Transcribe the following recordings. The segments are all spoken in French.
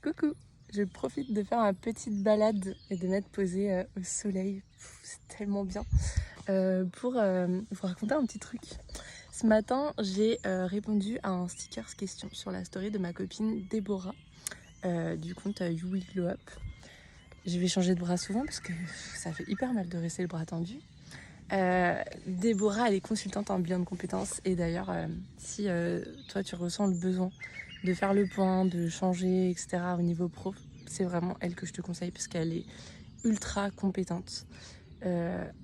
Coucou, je profite de faire une petite balade et de m'être posée au soleil. C'est tellement bien. Pour vous raconter un petit truc. Ce matin, j'ai répondu à un stickers question sur la story de ma copine Déborah du compte You Will Glow Up. Je vais changer de bras souvent parce que ça fait hyper mal de rester le bras tendu. Déborah, elle est consultante en bilan de compétences et d'ailleurs, si toi tu ressens le besoin de faire le point, de changer, etc. au niveau pro, c'est vraiment elle que je te conseille parce qu'elle est ultra compétente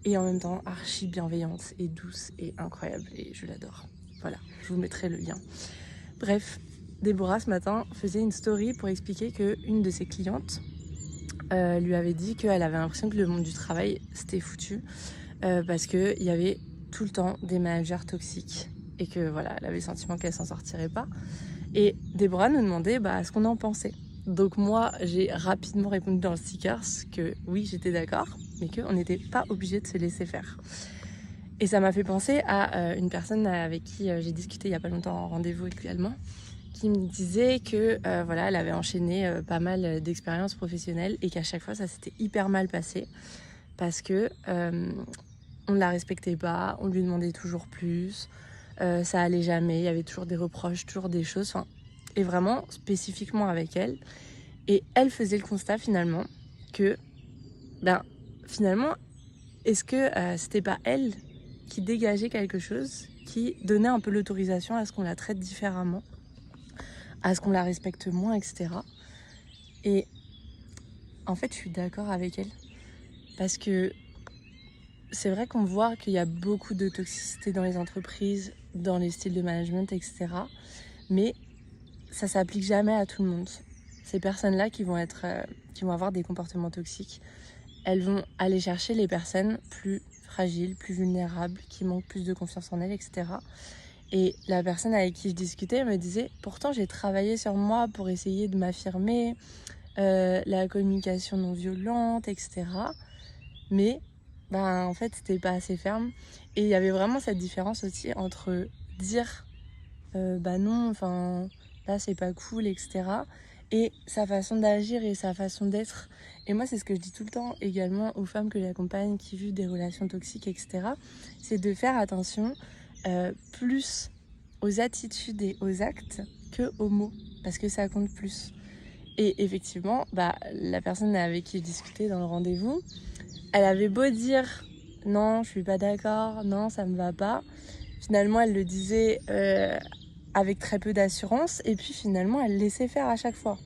et en même temps archi bienveillante et douce et incroyable et je l'adore. Voilà, je vous mettrai le lien. Bref, Déborah ce matin faisait une story pour expliquer qu'une de ses clientes lui avait dit qu'elle avait l'impression que le monde du travail c'était foutu parce qu'il y avait tout le temps des managers toxiques et que voilà, elle avait le sentiment qu'elle s'en sortirait pas. Et Déborah nous demandait ce qu'on en pensait. Donc moi, j'ai rapidement répondu dans le stickers que oui, j'étais d'accord, mais qu'on n'était pas obligé de se laisser faire. Et ça m'a fait penser à une personne avec qui j'ai discuté il y a pas longtemps en rendez-vous également, qui me disait que voilà, elle avait enchaîné pas mal d'expériences professionnelles et qu'à chaque fois ça s'était hyper mal passé parce que on ne la respectait pas, on lui demandait toujours plus, ça allait jamais, il y avait toujours des reproches, toujours des choses, et vraiment spécifiquement avec elle. Et elle faisait le constat finalement que, finalement, est-ce que c'était pas elle qui dégageait quelque chose, qui donnait un peu l'autorisation à ce qu'on la traite différemment, à ce qu'on la respecte moins, etc. Et en fait, je suis d'accord avec elle. Parce que c'est vrai qu'on voit qu'il y a beaucoup de toxicité dans les entreprises, dans les styles de management, etc. Mais ça s'applique jamais à tout le monde. Ces personnes-là qui vont avoir des comportements toxiques, elles vont aller chercher les personnes plus fragiles, plus vulnérables, qui manquent plus de confiance en elles, etc. Et la personne avec qui je discutais me disait « Pourtant, j'ai travaillé sur moi pour essayer de m'affirmer, la communication non violente, etc. Mais en fait, c'était pas assez ferme. » Et il y avait vraiment cette différence aussi entre dire non, là c'est pas cool, etc. Et sa façon d'agir et sa façon d'être. Et moi, c'est ce que je dis tout le temps également aux femmes que j'accompagne qui vivent des relations toxiques, etc. C'est de faire attention plus aux attitudes et aux actes que aux mots, parce que ça compte plus. Et effectivement, la personne avec qui je discutais dans le rendez-vous, elle avait beau dire non, je suis pas d'accord, non, ça me va pas. Finalement, elle le disait avec très peu d'assurance et puis finalement, elle laissait faire à chaque fois.